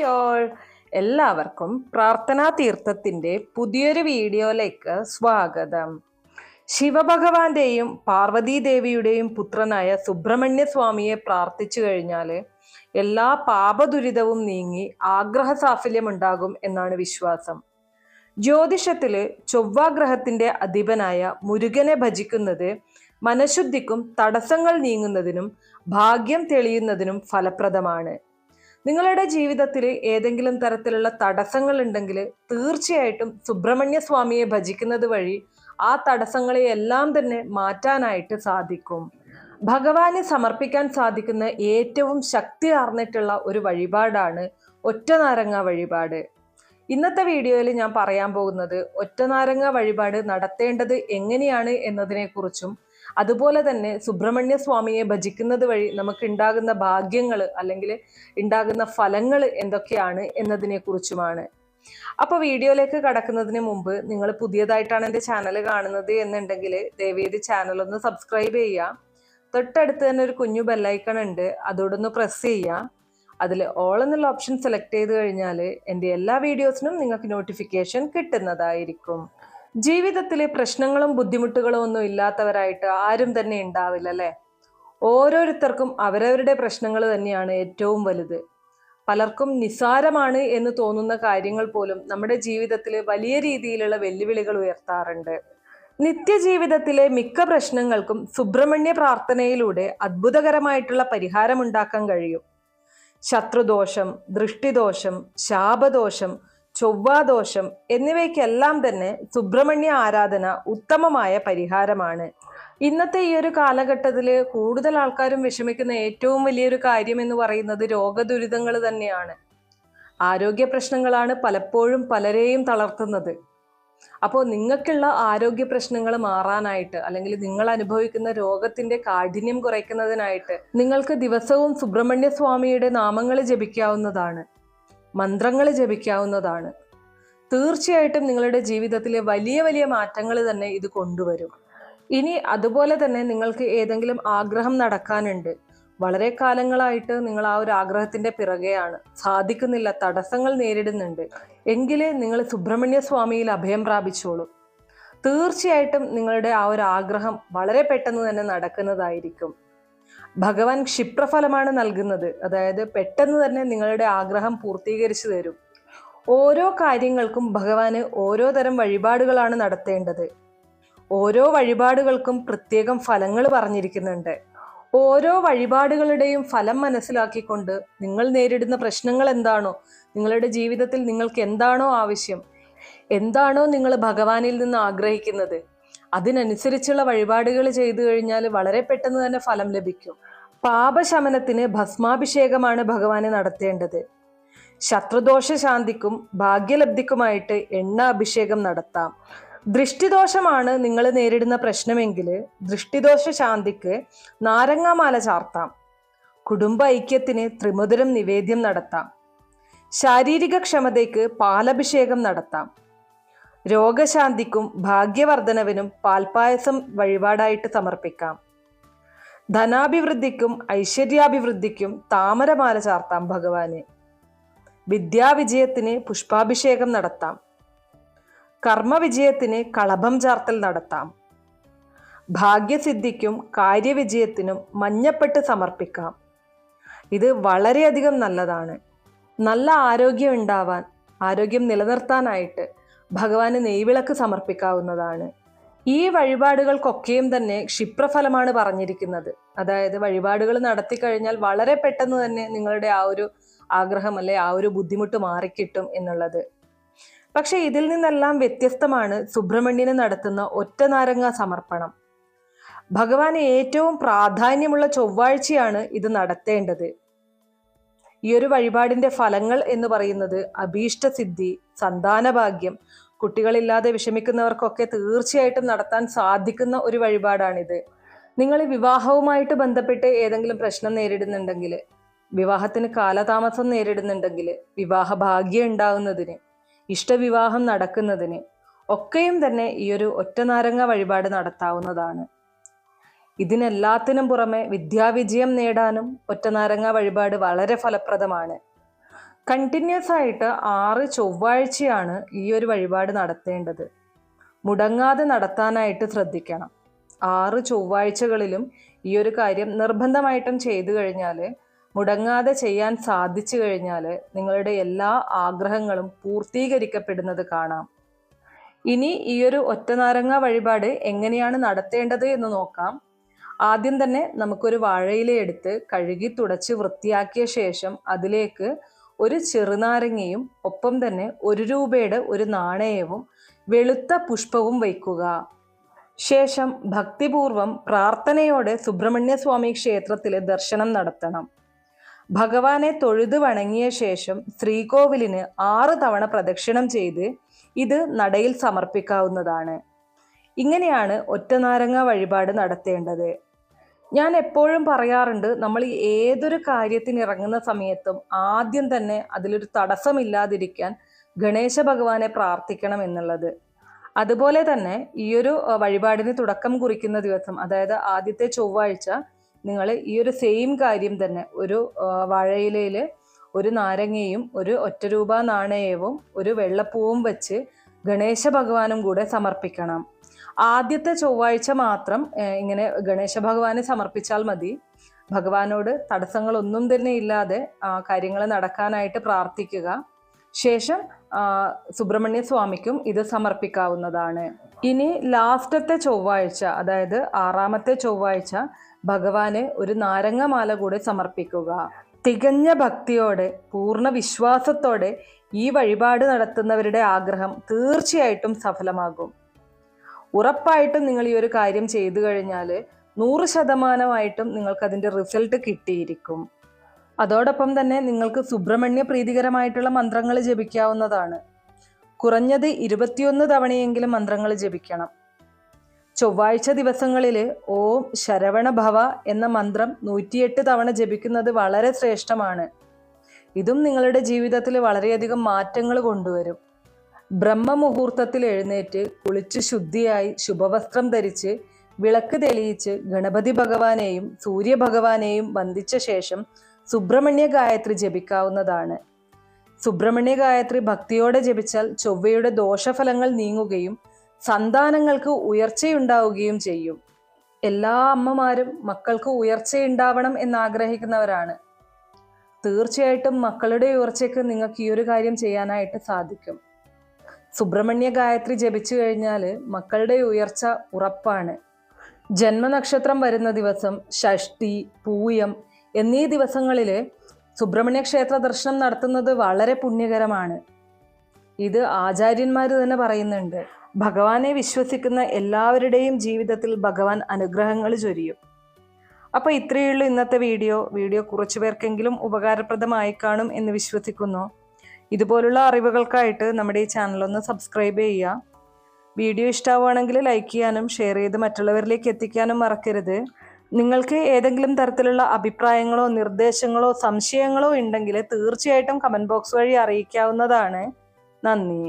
All, എല്ലാവർക്കും പ്രാർത്ഥനാ തീർത്ഥത്തിന്റെ പുതിയൊരു വീഡിയോയിലേക്ക് സ്വാഗതം. ശിവഭഗവാന്റെയും പാർവതീദേവിയുടെയും പുത്രനായ സുബ്രഹ്മണ്യ സ്വാമിയെ പ്രാർത്ഥിച്ചു കഴിഞ്ഞാൽ എല്ലാ പാപദുരിതവും നീങ്ങി ആഗ്രഹ സാഫല്യമുണ്ടാകും എന്നാണ് വിശ്വാസം. ജ്യോതിഷത്തില് ചൊവ്വാഗ്രഹത്തിന്റെ അധിപനായ മുരുകനെ ഭജിക്കുന്നത് മനഃശുദ്ധിക്കും തടസ്സങ്ങൾ നീങ്ങുന്നതിനും ഭാഗ്യം തെളിയുന്നതിനും ഫലപ്രദമാണ്. നിങ്ങളുടെ ജീവിതത്തിൽ ഏതെങ്കിലും തരത്തിലുള്ള തടസ്സങ്ങൾ ഉണ്ടെങ്കിൽ തീർച്ചയായിട്ടും സുബ്രഹ്മണ്യ സ്വാമിയെ ഭജിക്കുന്നത് വഴി ആ തടസ്സങ്ങളെ എല്ലാം തന്നെ മാറ്റാനായിട്ട് സാധിക്കും. ഭഗവാന് സമർപ്പിക്കാൻ സാധിക്കുന്ന ഏറ്റവും ശക്തി ആർന്നിട്ടുള്ള ഒരു വഴിപാടാണ് ഒറ്റനാരങ്ങ വഴിപാട്. ഇന്നത്തെ വീഡിയോയിൽ ഞാൻ പറയാൻ പോകുന്നത് ഒറ്റനാരങ്ങ വഴിപാട് നടത്തേണ്ടത് എങ്ങനെയാണ് എന്നതിനെ കുറിച്ചും അതുപോലെ തന്നെ സുബ്രഹ്മണ്യ സ്വാമിയെ ഭജിക്കുന്നത് വഴി നമുക്ക് ഉണ്ടാകുന്ന ഭാഗ്യങ്ങൾ അല്ലെങ്കിൽ ഉണ്ടാകുന്ന ഫലങ്ങൾ എന്തൊക്കെയാണ് എന്നതിനെ കുറിച്ചുമാണ്. അപ്പൊ വീഡിയോയിലേക്ക് കടക്കുന്നതിന് മുമ്പ് നിങ്ങൾ പുതിയതായിട്ടാണ് എൻ്റെ ചാനൽ കാണുന്നത് എന്നുണ്ടെങ്കിൽ ദയവേത് ചാനൽ ഒന്ന് സബ്സ്ക്രൈബ് ചെയ്യുക. തൊട്ടടുത്ത് തന്നെ ഒരു കുഞ്ഞു ബെല്ലൈക്കൺ ഉണ്ട്, അതോടൊന്ന് പ്രസ് ചെയ്യുക. അതിൽ ഓൾ എന്നുള്ള ഓപ്ഷൻ സെലക്ട് ചെയ്ത് കഴിഞ്ഞാൽ എൻ്റെ എല്ലാ വീഡിയോസിനും നിങ്ങൾക്ക് നോട്ടിഫിക്കേഷൻ കിട്ടുന്നതായിരിക്കും. ജീവിതത്തിൽ പ്രശ്നങ്ങളും ബുദ്ധിമുട്ടുകളും ഒന്നും ഇല്ലാത്തവരായിട്ട് ആരും തന്നെ ഉണ്ടാവില്ല അല്ലേ? ഓരോരുത്തർക്കും അവരവരുടെ പ്രശ്നങ്ങൾ തന്നെയാണ് ഏറ്റവും വലുത്. പലർക്കും നിസ്സാരമാണ് എന്ന് തോന്നുന്ന കാര്യങ്ങൾ പോലും നമ്മുടെ ജീവിതത്തിൽ വലിയ രീതിയിലുള്ള വെല്ലുവിളികൾ ഉയർത്താറുണ്ട്. നിത്യജീവിതത്തിലെ മിക്ക പ്രശ്നങ്ങൾക്കും സുബ്രഹ്മണ്യ പ്രാർത്ഥനയിലൂടെ അത്ഭുതകരമായിട്ടുള്ള പരിഹാരമുണ്ടാക്കാൻ കഴിയും. ശത്രുദോഷം, ദൃഷ്ടിദോഷം, ശാപദോഷം, ചൊവ്വാദോഷം എന്നിവയ്ക്കെല്ലാം തന്നെ സുബ്രഹ്മണ്യ ആരാധന ഉത്തമമായ പരിഹാരമാണ്. ഇന്നത്തെ ഈ ഒരു കാലഘട്ടത്തിൽ കൂടുതൽ ആൾക്കാരും വിഷമിക്കുന്ന ഏറ്റവും വലിയൊരു കാര്യം എന്ന് പറയുന്നത് രോഗദുരിതങ്ങൾ തന്നെയാണ്. ആരോഗ്യ പ്രശ്നങ്ങളാണ് പലപ്പോഴും പലരെയും തളർത്തുന്നത്. അപ്പോൾ നിങ്ങൾക്കുള്ള ആരോഗ്യ പ്രശ്നങ്ങൾ മാറാനായിട്ട് അല്ലെങ്കിൽ നിങ്ങൾ അനുഭവിക്കുന്ന രോഗത്തിന്റെ കാഠിന്യം കുറയ്ക്കുന്നതിനായിട്ട് നിങ്ങൾക്ക് ദിവസവും സുബ്രഹ്മണ്യ സ്വാമിയുടെ നാമങ്ങൾ ജപിക്കാവുന്നതാണ്, മന്ത്രങ്ങൾ ജപിക്കാവുന്നതാണ്. തീർച്ചയായിട്ടും നിങ്ങളുടെ ജീവിതത്തിലെ വലിയ വലിയ മാറ്റങ്ങൾ തന്നെ ഇത് കൊണ്ടുവരും. ഇനി അതുപോലെ തന്നെ നിങ്ങൾക്ക് ഏതെങ്കിലും ആഗ്രഹം നടക്കാനുണ്ട്, വളരെ കാലങ്ങളായിട്ട് നിങ്ങൾ ആ ഒരു ആഗ്രഹത്തിന്റെ പിറകെയാണ്, സാധിക്കുന്നില്ല, തടസ്സങ്ങൾ നേരിടുന്നുണ്ട് എങ്കിൽ നിങ്ങൾ സുബ്രഹ്മണ്യ സ്വാമിയിൽ അഭയം പ്രാപിച്ചോളൂ. തീർച്ചയായിട്ടും നിങ്ങളുടെ ആ ഒരു ആഗ്രഹം വളരെ പെട്ടെന്ന് തന്നെ നടക്കുന്നതായിരിക്കും. ഭഗവാൻ ക്ഷിപ്രഫലമാണ് നൽകുന്നത്, അതായത് പെട്ടെന്ന് തന്നെ നിങ്ങളുടെ ആഗ്രഹം പൂർത്തീകരിച്ചു തരും. ഓരോ കാര്യങ്ങൾക്കും ഭഗവാന് ഓരോ തരം വഴിപാടുകളാണ് നടത്തേണ്ടത്. ഓരോ വഴിപാടുകൾക്കും പ്രത്യേകം ഫലങ്ങൾ പറഞ്ഞിരിക്കുന്നുണ്ട്. ഓരോ വഴിപാടുകളുടെയും ഫലം മനസ്സിലാക്കിക്കൊണ്ട് നിങ്ങൾ നേരിടുന്ന പ്രശ്നങ്ങൾ എന്താണോ, നിങ്ങളുടെ ജീവിതത്തിൽ നിങ്ങൾക്ക് എന്താണോ ആവശ്യം, എന്താണോ നിങ്ങൾ ഭഗവാനിൽ നിന്ന് ആഗ്രഹിക്കുന്നത്, അതിനനുസരിച്ചുള്ള വഴിപാടുകൾ ചെയ്തു കഴിഞ്ഞാൽ വളരെ പെട്ടെന്ന് തന്നെ ഫലം ലഭിക്കും. പാപശമനത്തിന് ഭസ്മാഭിഷേകമാണ് ഭഗവാന് നടത്തേണ്ടത്. ശത്രുദോഷ ശാന്തിക്കും ഭാഗ്യലബ്ധിക്കുമായിട്ട് എണ്ണ അഭിഷേകം നടത്താം. ദൃഷ്ടിദോഷമാണ് നിങ്ങൾ നേരിടുന്ന പ്രശ്നമെങ്കിൽ ദൃഷ്ടിദോഷ ശാന്തിക്ക് നാരങ്ങാമാല ചാർത്താം. കുടുംബ ഐക്യത്തിന് ത്രിമധുരം നിവേദ്യം നടത്താം. ശാരീരിക ക്ഷമതയ്ക്ക് പാലഭിഷേകം നടത്താം. രോഗശാന്തിക്കും ഭാഗ്യവർദ്ധനവിനും പാൽപായസം വഴിപാടായിട്ട് സമർപ്പിക്കാം. ധനാഭിവൃദ്ധിക്കും ഐശ്വര്യാഭിവൃദ്ധിക്കും താമരമാല ചാർത്താം ഭഗവാന്. വിദ്യാവിജയത്തിന് പുഷ്പാഭിഷേകം നടത്താം. കർമ്മവിജയത്തിന് കളഭം ചാർത്തൽ നടത്താം. ഭാഗ്യസിദ്ധിക്കും കാര്യവിജയത്തിനും മഞ്ഞപ്പെട്ട് സമർപ്പിക്കാം. ഇത് വളരെയധികം നല്ലതാണ്. നല്ല ആരോഗ്യം ഉണ്ടാവാൻ, ആരോഗ്യം നിലനിർത്താനായിട്ട് ഭഗവാന് നെയ്വിളക്ക് സമർപ്പിക്കാവുന്നതാണ്. ഈ വഴിപാടുകൾക്കൊക്കെയും തന്നെ ക്ഷിപ്രഫലമാണ് പറഞ്ഞിരിക്കുന്നത്. അതായത് വഴിപാടുകൾ നടത്തി കഴിഞ്ഞാൽ വളരെ പെട്ടെന്ന് തന്നെ നിങ്ങളുടെ ആ ഒരു ആഗ്രഹം അല്ലെ ആ ഒരു ബുദ്ധിമുട്ട് മാറിക്കിട്ടും എന്നുള്ളത്. പക്ഷെ ഇതിൽ നിന്നെല്ലാം വ്യത്യസ്തമാണ് സുബ്രഹ്മണ്യന് നടത്തുന്ന ഒറ്റനാരങ്ങ സമർപ്പണം. ഭഗവാന് ഏറ്റവും പ്രാധാന്യമുള്ള ചൊവ്വാഴ്ചയാണ് ഇത് നടത്തേണ്ടത്. ഈ ഒരു വഴിപാടിന്റെ ഫലങ്ങൾ എന്ന് പറയുന്നത് അഭീഷ്ടസിദ്ധി, സന്താനഭാഗ്യം, കുട്ടികളില്ലാതെ വിഷമിക്കുന്നവർക്കൊക്കെ തീർച്ചയായിട്ടും നടത്താൻ സാധിക്കുന്ന ഒരു വഴിപാടാണിത്. നിങ്ങൾ വിവാഹവുമായിട്ട് ബന്ധപ്പെട്ട് ഏതെങ്കിലും പ്രശ്നം നേരിടുന്നുണ്ടെങ്കിൽ, വിവാഹത്തിന് കാലതാമസം നേരിടുന്നുണ്ടെങ്കിൽ, വിവാഹ ഭാഗ്യം ഉണ്ടാകുന്നതിന്, ഇഷ്ടവിവാഹം നടക്കുന്നതിന് ഒക്കെയും തന്നെ ഈ ഒരു ഒറ്റനാരങ്ങ വഴിപാട് നടത്താവുന്നതാണ്. ഇതിനെല്ലാത്തിനും പുറമെ വിദ്യാവിജയം നേടാനും ഒറ്റനാരങ്ങ വഴിപാട് വളരെ ഫലപ്രദമാണ്. കണ്ടിന്യൂസ് ആയിട്ട് 6 ചൊവ്വാഴ്ചയാണ് ഈ ഒരു വഴിപാട് നടത്തേണ്ടത്. മുടങ്ങാതെ നടത്താനായിട്ട് ശ്രദ്ധിക്കണം. 6 ചൊവ്വാഴ്ചകളിലും ഈ ഒരു കാര്യം നിർബന്ധമായിട്ടും ചെയ്തു കഴിഞ്ഞാൽ, മുടങ്ങാതെ ചെയ്യാൻ സാധിച്ചു കഴിഞ്ഞാൽ നിങ്ങളുടെ എല്ലാ ആഗ്രഹങ്ങളും പൂർത്തീകരിക്കപ്പെടുന്നത് കാണാം. ഇനി ഈ ഒരു ഒറ്റനാരങ്ങ വഴിപാട് എങ്ങനെയാണ് നടത്തേണ്ടത് എന്ന് നോക്കാം. ആദ്യം തന്നെ നമുക്കൊരു വാഴയില എടുത്ത് കഴുകി തുടച്ച് വൃത്തിയാക്കിയ ശേഷം അതിലേക്ക് ഒരു ചെറുനാരങ്ങയും ഒപ്പം തന്നെ 1 രൂപയുടെ ഒരു നാണയവും വെളുത്ത പുഷ്പവും വയ്ക്കുക. ശേഷം ഭക്തിപൂർവം പ്രാർത്ഥനയോടെ സുബ്രഹ്മണ്യ സ്വാമി ക്ഷേത്രത്തിലെ ദർശനം നടത്തണം. ഭഗവാനെ തൊഴുത് വണങ്ങിയ ശേഷം ശ്രീകോവിലിന് 6 തവണ പ്രദക്ഷിണം ചെയ്ത് ഇത് നടയിൽ സമർപ്പിക്കാവുന്നതാണ്. ഇങ്ങനെയാണ് ഒറ്റനാരങ്ങ വഴിപാട് നടത്തേണ്ടത്. ഞാൻ എപ്പോഴും പറയാറുണ്ട്, നമ്മൾ ഏതൊരു കാര്യത്തിന് ഇറങ്ങുന്ന സമയത്തും ആദ്യം തന്നെ അതിലൊരു തടസ്സമില്ലാതിരിക്കാൻ ഗണേശ ഭഗവാനെ പ്രാർത്ഥിക്കണം എന്നുള്ളത്. അതുപോലെ തന്നെ ഈ ഒരു വഴിപാടിന് തുടക്കം കുറിക്കുന്ന ദിവസം, അതായത് ആദ്യത്തെ ചൊവ്വാഴ്ച, നിങ്ങൾ ഈ ഒരു സെയിം കാര്യം തന്നെ ഒരു വാഴയിലയിൽ ഒരു നാരങ്ങയും ഒരു 1 രൂപ നാണയവും ഒരു വെള്ളപ്പൂവും വെച്ച് ഗണേശ ഭഗവാനും കൂടെ സമർപ്പിക്കണം. ആദ്യത്തെ ചൊവ്വാഴ്ച മാത്രം ഇങ്ങനെ ഗണേശ ഭഗവാനെ സമർപ്പിച്ചാൽ മതി. ഭഗവാനോട് തടസ്സങ്ങളൊന്നും തന്നെ ഇല്ലാതെ കാര്യങ്ങൾ നടക്കാനായിട്ട് പ്രാർത്ഥിക്കുക. ശേഷം സുബ്രഹ്മണ്യ സ്വാമിക്കും ഇത് സമർപ്പിക്കാവുന്നതാണ്. ഇനി ലാസ്റ്റത്തെ ചൊവ്വാഴ്ച, അതായത് 6ാമത്തെ ചൊവ്വാഴ്ച, ഭഗവാന് ഒരു നാരങ്ങമാല കൂടെ സമർപ്പിക്കുക. തികഞ്ഞ ഭക്തിയോടെ പൂർണ്ണ വിശ്വാസത്തോടെ ഈ വഴിപാട് നടത്തുന്നവരുടെ ആഗ്രഹം തീർച്ചയായിട്ടും സഫലമാകും. ഉറപ്പായിട്ടും നിങ്ങൾ ഈ ഒരു കാര്യം ചെയ്തു കഴിഞ്ഞാൽ 100% നിങ്ങൾക്കതിൻ്റെ റിസൾട്ട് കിട്ടിയിരിക്കും. അതോടൊപ്പം തന്നെ നിങ്ങൾക്ക് സുബ്രഹ്മണ്യ പ്രീതികരമായിട്ടുള്ള മന്ത്രങ്ങൾ ജപിക്കാവുന്നതാണ്. കുറഞ്ഞത് 21 തവണയെങ്കിലും മന്ത്രങ്ങൾ ജപിക്കണം. ചൊവ്വാഴ്ച ദിവസങ്ങളിൽ ഓം ശരവണ ഭവ എന്ന മന്ത്രം 108 തവണ ജപിക്കുന്നത് വളരെ ശ്രേഷ്ഠമാണ്. ഇതും നിങ്ങളുടെ ജീവിതത്തിൽ വളരെയധികം മാറ്റങ്ങൾ കൊണ്ടുവരും. ബ്രഹ്മമുഹൂർത്തത്തിൽ എഴുന്നേറ്റ് കുളിച്ച് ശുദ്ധിയായി ശുഭവസ്ത്രം ധരിച്ച് വിളക്ക് തെളിയിച്ച് ഗണപതി ഭഗവാനെയും സൂര്യഭഗവാനെയും വന്ദിച്ച ശേഷം സുബ്രഹ്മണ്യ ഗായത്രി ജപിക്കാവുന്നതാണ്. സുബ്രഹ്മണ്യ ഗായത്രി ഭക്തിയോടെ ജപിച്ചാൽ ചൊവ്വയുടെ ദോഷഫലങ്ങൾ നീങ്ങുകയും സന്താനങ്ങൾക്ക് ഉയർച്ചയുണ്ടാവുകയും ചെയ്യും. എല്ലാ അമ്മമാരും മക്കൾക്ക് ഉയർച്ചയുണ്ടാവണം എന്നാഗ്രഹിക്കുന്നവരാണ്. തീർച്ചയായിട്ടും മക്കളുടെ ഉയർച്ചയ്ക്ക് നിങ്ങൾക്ക് ഈ ഒരു കാര്യം ചെയ്യാനായിട്ട് സാധിക്കും. സുബ്രഹ്മണ്യ ഗായത്രി ജപിച്ചു കഴിഞ്ഞാൽ മക്കളുടെ ഉയർച്ച ഉറപ്പാണ്. ജന്മനക്ഷത്രം വരുന്ന ദിവസം, ഷഷ്ഠി, പൂയം എന്നീ ദിവസങ്ങളിൽ സുബ്രഹ്മണ്യ ക്ഷേത്ര ദർശനം നടത്തുന്നത് വളരെ പുണ്യകരമാണ്. ഇത് ആചാര്യന്മാർ തന്നെ പറയുന്നുണ്ട്. ഭഗവാനെ വിശ്വസിക്കുന്ന എല്ലാവരുടെയും ജീവിതത്തിൽ ഭഗവാൻ അനുഗ്രഹങ്ങൾ ചൊരിയും. അപ്പോൾ ഇത്രയേ ഉള്ളൂ ഇന്നത്തെ വീഡിയോ കുറച്ചു പേർക്കെങ്കിലും ഉപകാരപ്രദമായി കാണും എന്ന് വിശ്വസിക്കുന്നു. ഇതുപോലുള്ള അറിവുകൾക്കായിട്ട് നമ്മുടെ ഈ ചാനലൊന്ന് സബ്സ്ക്രൈബ് ചെയ്യുക. വീഡിയോ ഇഷ്ടമാവുകയാണെങ്കിൽ ലൈക്ക് ചെയ്യാനും ഷെയർ ചെയ്ത് മറ്റുള്ളവരിലേക്ക് എത്തിക്കാനും മറക്കരുത്. നിങ്ങൾക്ക് ഏതെങ്കിലും തരത്തിലുള്ള അഭിപ്രായങ്ങളോ നിർദ്ദേശങ്ങളോ സംശയങ്ങളോ ഉണ്ടെങ്കിൽ തീർച്ചയായിട്ടും കമൻറ്റ് ബോക്സ് വഴി അറിയിക്കാവുന്നതാണ്. നന്ദി.